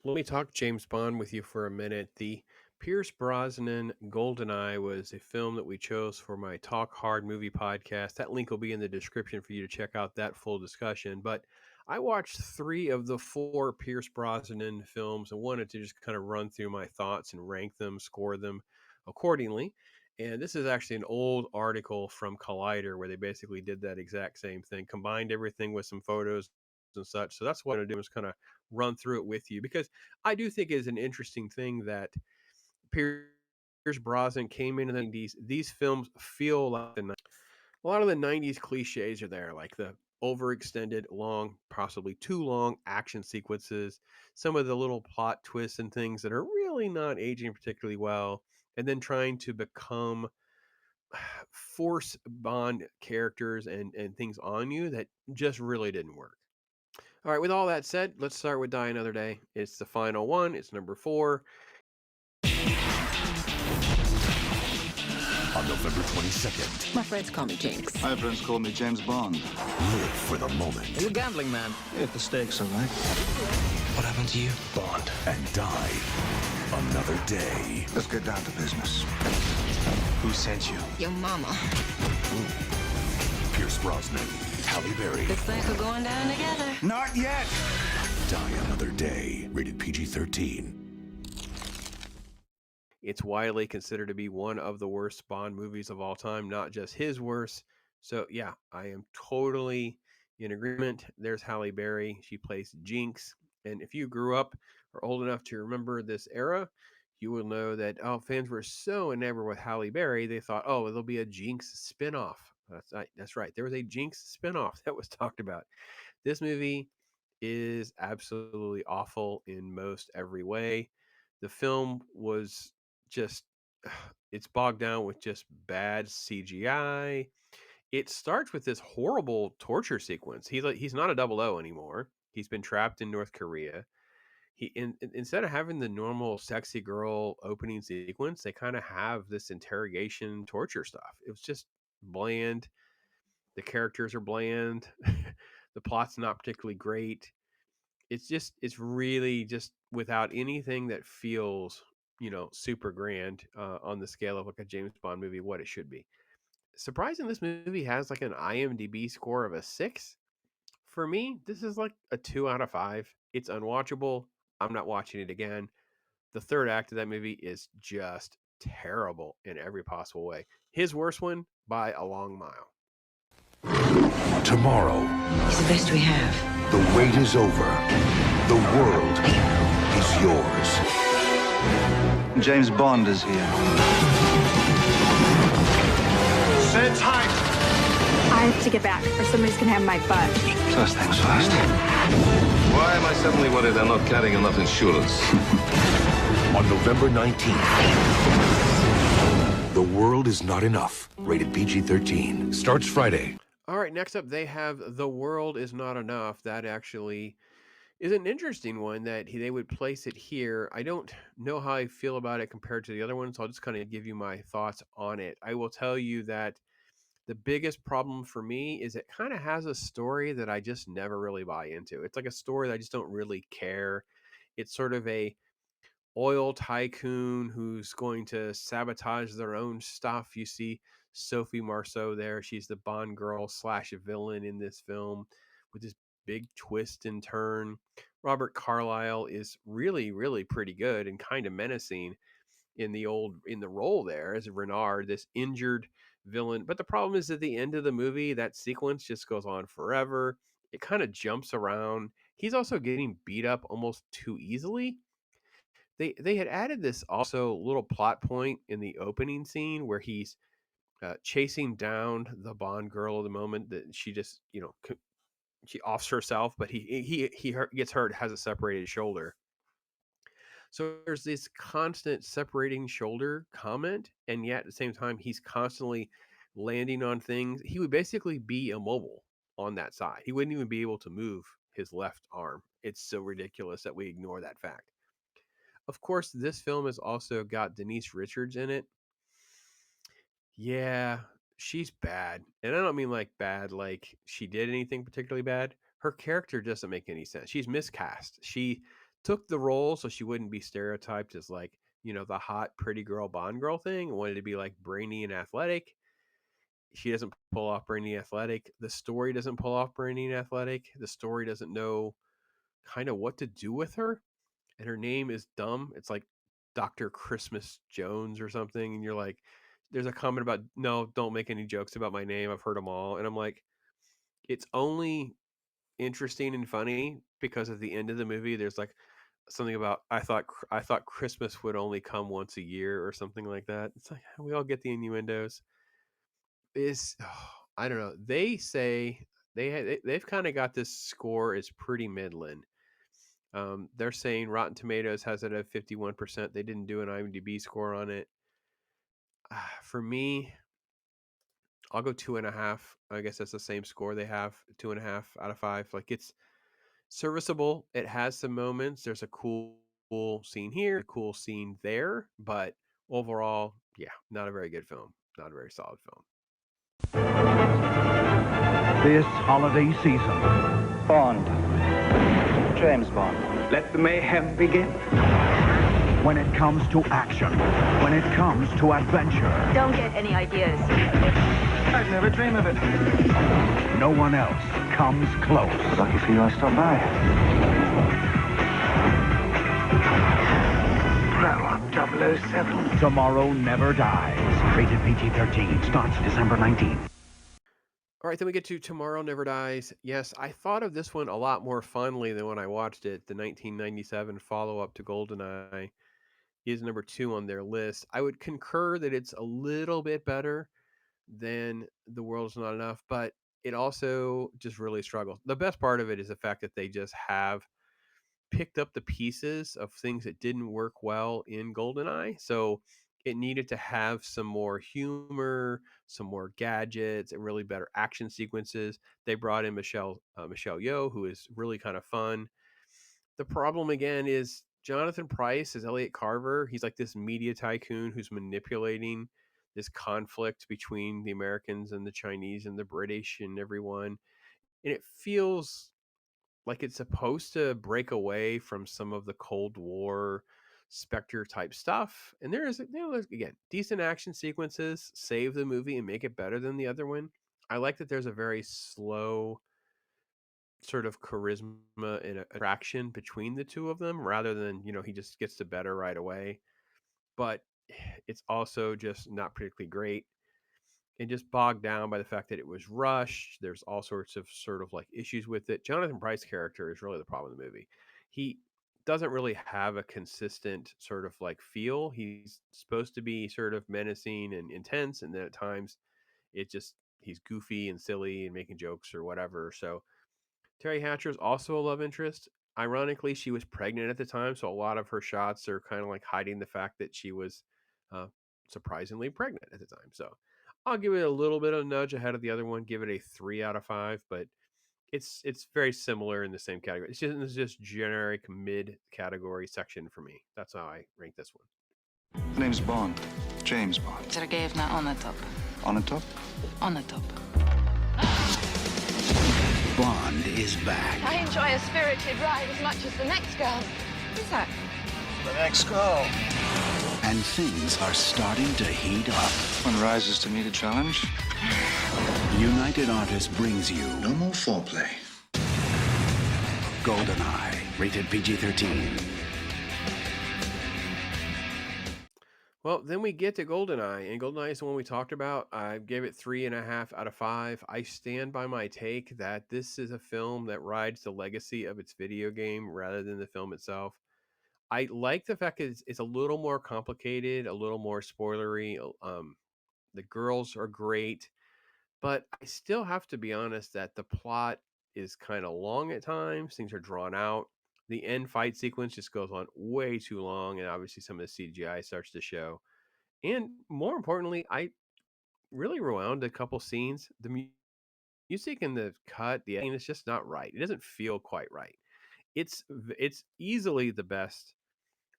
Let me talk James Bond with you for a minute. The Pierce Brosnan GoldenEye was a film that we chose for my Talk Hard movie podcast. That link will be in the description for you to check out that full discussion. But I watched three of the four Pierce Brosnan films and wanted to just kind of run through my thoughts and rank them, score them accordingly. And this is actually an old article from Collider where they basically did that exact same thing, combined everything with some photos and such. So that's what I'm going to do is kind of run through it with you because I do think it's an interesting thing that Pierce Brosnan came in the 90s. These films feel like a lot of the 90s cliches are there, like the overextended, long, possibly too long action sequences, some of the little plot twists and things that are really not aging particularly well, and then trying to become force Bond characters and things on you that just really didn't work. All right, with all that said, let's start with Die Another Day. It's the final one, it's number four. On November 22nd, My friends call me Jinx. My friends call me James Bond. live for the moment Are you a gambling man? If the stakes are right. What happened to you? Bond. and die another day. Let's get down to business. Who sent you? Your mama. Pierce Brosnan, Halle Berry, Looks like we're going down together. Not yet! Die Another Day. Rated PG-13. It's widely considered to be one of the worst Bond movies of all time, not just his worst. So, yeah, I am totally in agreement. There's Halle Berry. She plays Jinx. And if you grew up or old enough to remember this era, you will know that fans were so enamored with Halle Berry, they thought, oh, there'll be a Jinx spinoff. That's right. There was a Jinx spinoff that was talked about. This movie is absolutely awful in most every way. The film was just it's bogged down with just bad CGI. It starts with this horrible torture sequence. He's not a double O anymore. He's been trapped in North Korea. Instead of having the normal sexy girl opening sequence, they kind of have this interrogation torture stuff. It was just bland. The characters are bland. The plot's not particularly great. It's really just without anything that feels super grand on the scale of like a James Bond movie, what it should be. Surprising, this movie has like an IMDb score of a 6. For me, this is like a 2 out of 5. It's unwatchable. I'm not watching it again. The third act of that movie is just terrible in every possible way. His worst one by a long mile. Tomorrow, He's the best we have. the wait is over. The world is yours. James Bond is here. Sit tight! I have to get back, or somebody's gonna have my butt. First things first. Why am I suddenly worried I'm not carrying enough insurance? On November 19th, The World Is Not Enough. Rated PG-13. Starts Friday. All right, next up, they have The World Is Not Enough. That actually is an interesting one that they would place it here. I don't know how I feel about it compared to the other ones, so I'll just kind of give you my thoughts on it. I will tell you that the biggest problem for me is it kind of has a story that I just never really buy into. It's like a story that I just don't really care. It's sort of a oil tycoon who's going to sabotage their own stuff. You see Sophie Marceau there. She's the Bond girl slash villain in this film with this big twist and turn. Robert Carlyle is really, really pretty good and kind of menacing in the role there as Renard, this injured villain. But the problem is at the end of the movie, that sequence just goes on forever. It kind of jumps around. He's also getting beat up almost too easily. They had added this also little plot point in the opening scene where he's chasing down the Bond girl at the moment that she just she offs herself, but gets hurt, has a separated shoulder. So there's this constant separating shoulder comment, and yet at the same time he's constantly landing on things. He would basically be immobile on that side. He wouldn't even be able to move his left arm. It's so ridiculous that we ignore that fact. Of course, this film has also got Denise Richards in it. Yeah, she's bad. And I don't mean like bad like she did anything particularly bad. Her character doesn't make any sense. She's miscast. took the role so she wouldn't be stereotyped as like, the hot pretty girl Bond girl thing. Wanted to be like brainy and athletic. She doesn't pull off brainy and athletic. The story doesn't pull off brainy and athletic. The story doesn't know kind of what to do with her. And her name is dumb. It's like Dr. Christmas Jones or something. And you're like, there's a comment about, no, don't make any jokes about my name. I've heard them all. And I'm like, it's only interesting and funny because at the end of the movie, there's like something about I thought Christmas would only come once a year or something like that. It's like we all get the innuendos. Is I don't know. They say they've kind of got this score is pretty midland. They're saying Rotten Tomatoes has it at 51%. They didn't do an IMDb score on it. For me, I'll go 2.5. I guess that's the same score they have, 2.5 out of 5. Like it's serviceable. It has some moments. There's a cool scene here, a cool scene there, but overall, yeah, not a very good film. Not a very solid film. This holiday season, Bond. James Bond. let the mayhem begin. When it comes to action, when it comes to adventure, Don't get any ideas. I'd never dream of it. no one else comes close. Lucky for you I stopped by. Well, 007. Tomorrow Never Dies. Rated PG-13. Starts December 19th. All right, then we get to Tomorrow Never Dies. Yes, I thought of this one a lot more fondly than when I watched it. The 1997 follow-up to GoldenEye is number 2 on their list. I would concur that it's a little bit better than The World's Not Enough, but it also just really struggles. The best part of it is the fact that they just have picked up the pieces of things that didn't work well in GoldenEye. So it needed to have some more humor, some more gadgets, and really better action sequences. They brought in Michelle Yeoh, who is really kind of fun. The problem again is Jonathan Pryce as Elliot Carver. He's like this media tycoon who's manipulating this conflict between the Americans and the Chinese and the British and everyone. And it feels like it's supposed to break away from some of the Cold War Spectre type stuff. And there is, again, decent action sequences, save the movie and make it better than the other one. I like that there's a very slow sort of charisma and attraction between the two of them rather than, he just gets to better right away. But it's also just not particularly great and just bogged down by the fact that it was rushed. There's all sorts of sort of like issues with it. Jonathan Pryce character is really the problem in the movie. He doesn't really have a consistent sort of like feel. He's supposed to be sort of menacing and intense, and then at times he's goofy and silly and making jokes or whatever. So Terry Hatcher is also a love interest. Ironically, she was pregnant at the time, so a lot of her shots are kind of like hiding the fact that she was uh, surprisingly pregnant at the time. So I'll give it a little bit of a nudge ahead of the other one. Give it a 3 out of 5, but it's very similar in the same category. It's just generic mid category section for me. That's how I rank this one. The name's Bond. James Bond. Sergeyevna on the top. On the top? On the top. Bond is back. I enjoy a spirited ride as much as the next girl. Who's that? The next girl. And things are starting to heat up. One rises to meet a challenge. United Artists brings you No more foreplay. GoldenEye. Rated PG-13. Well, then we get to GoldenEye, and GoldenEye is the one we talked about. I gave it 3.5 out of 5. I stand by my take that this is a film that rides the legacy of its video game rather than the film itself. I like the fact that it's a little more complicated, a little more spoilery. The girls are great, but I still have to be honest that the plot is kind of long at times. Things are drawn out. The end fight sequence just goes on way too long, and obviously some of the CGI starts to show. And more importantly, I really rewound a couple scenes. The music and the cut, the editing is just not right. It doesn't feel quite right. It's easily the best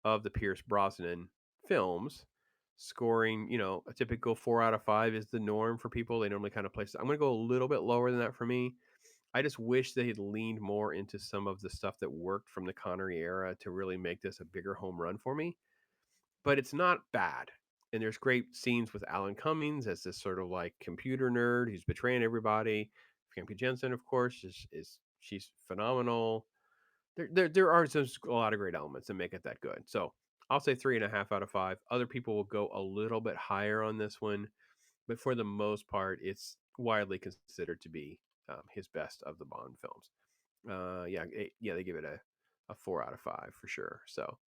of the Pierce Brosnan films. Scoring, a typical 4 out of 5 is the norm for people. They normally kind of place. I'm going to go a little bit lower than that for me. I just wish they had leaned more into some of the stuff that worked from the Connery era to really make this a bigger home run for me. But it's not bad. And there's great scenes with Alan Cummings as this sort of like computer nerd who's betraying everybody. Famke Jensen, of course, is she's phenomenal. There are just a lot of great elements that make it that good. So I'll say 3.5 out of 5. Other people will go a little bit higher on this one, but for the most part, it's widely considered to be his best of the Bond films. Yeah, they give it a 4 out of 5 for sure. So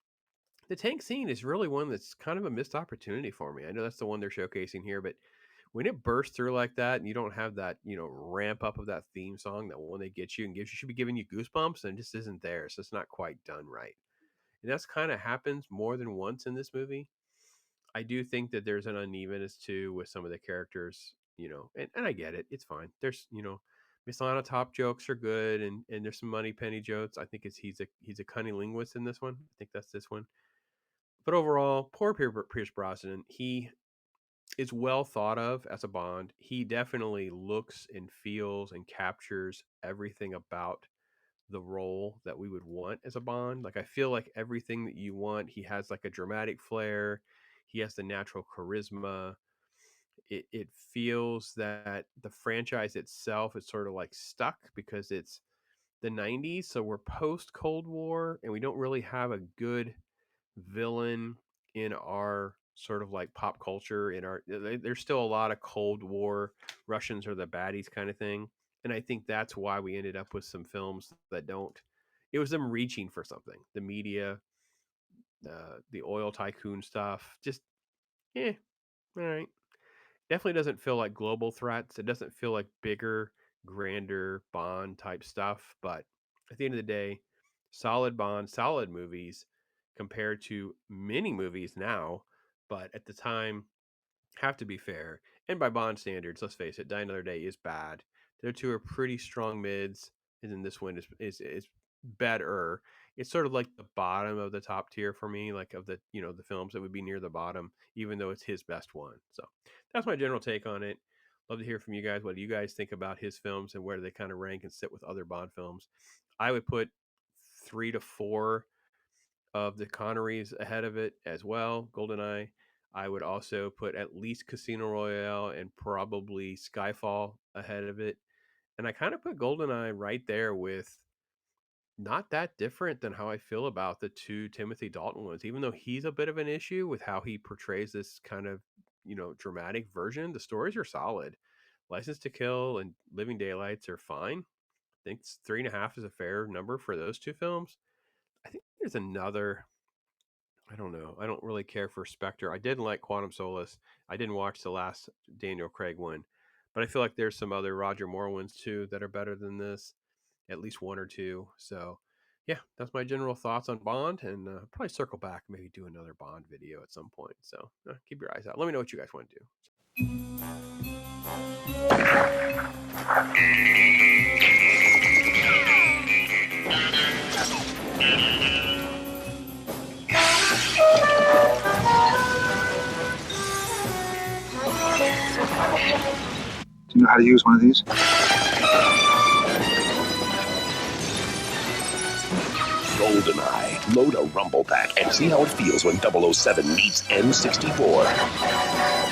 the tank scene is really one that's kind of a missed opportunity for me. I know that's the one they're showcasing here, but when it bursts through like that and you don't have that, ramp up of that theme song, that one they get you and gives you should be giving you goosebumps, and it just isn't there. So it's not quite done right. And that's kind of happens more than once in this movie. I do think that there's an unevenness too with some of the characters, and I get it. It's fine. There's, Miss Lana top jokes are good, and there's some money penny jokes. I think he's a cunning linguist in this one. I think that's this one. But overall, poor Pierce Brosnan, he is well thought of as a Bond. He definitely looks and feels and captures everything about the role that we would want as a Bond. Like, I feel like everything that you want, he has like a dramatic flair. He has the natural charisma. It feels that the franchise itself is sort of like stuck because it's the 90s. So we're post Cold War and we don't really have a good villain in our sort of like pop culture. There's still a lot of Cold War Russians are the baddies kind of thing. And I think that's why we ended up with some films that don't. It was them reaching for something. The media, the oil tycoon stuff, just all right. Definitely doesn't feel like global threats. It doesn't feel like bigger, grander Bond type stuff. But at the end of the day, solid Bond, solid movies compared to many movies now. But at the time, have to be fair. And by Bond standards, let's face it, Die Another Day is bad. The other two are pretty strong mids, and then this one is better. It's sort of like the bottom of the top tier for me, like of the the films that would be near the bottom, even though it's his best one. So that's my general take on it. Love to hear from you guys. What do you guys think about his films and where do they kind of rank and sit with other Bond films? I would put 3 to 4 of the Connerys ahead of it as well. GoldenEye. I would also put at least Casino Royale and probably Skyfall ahead of it. And I kind of put GoldenEye right there with not that different than how I feel about the two Timothy Dalton ones. Even though he's a bit of an issue with how he portrays this kind of, dramatic version, the stories are solid. License to Kill and Living Daylights are fine. I think 3.5 is a fair number for those two films. I think there's another. I don't know. I don't really care for Spectre. I didn't like Quantum Solace. I didn't watch the last Daniel Craig one, but I feel like there's some other Roger Moore ones too that are better than this, at least one or two. So, yeah, that's my general thoughts on Bond, and probably circle back, maybe do another Bond video at some point. So, keep your eyes out. Let me know what you guys want to do. Do you know how to use one of these? GoldenEye. Load a rumble pack and see how it feels when 007 meets M64.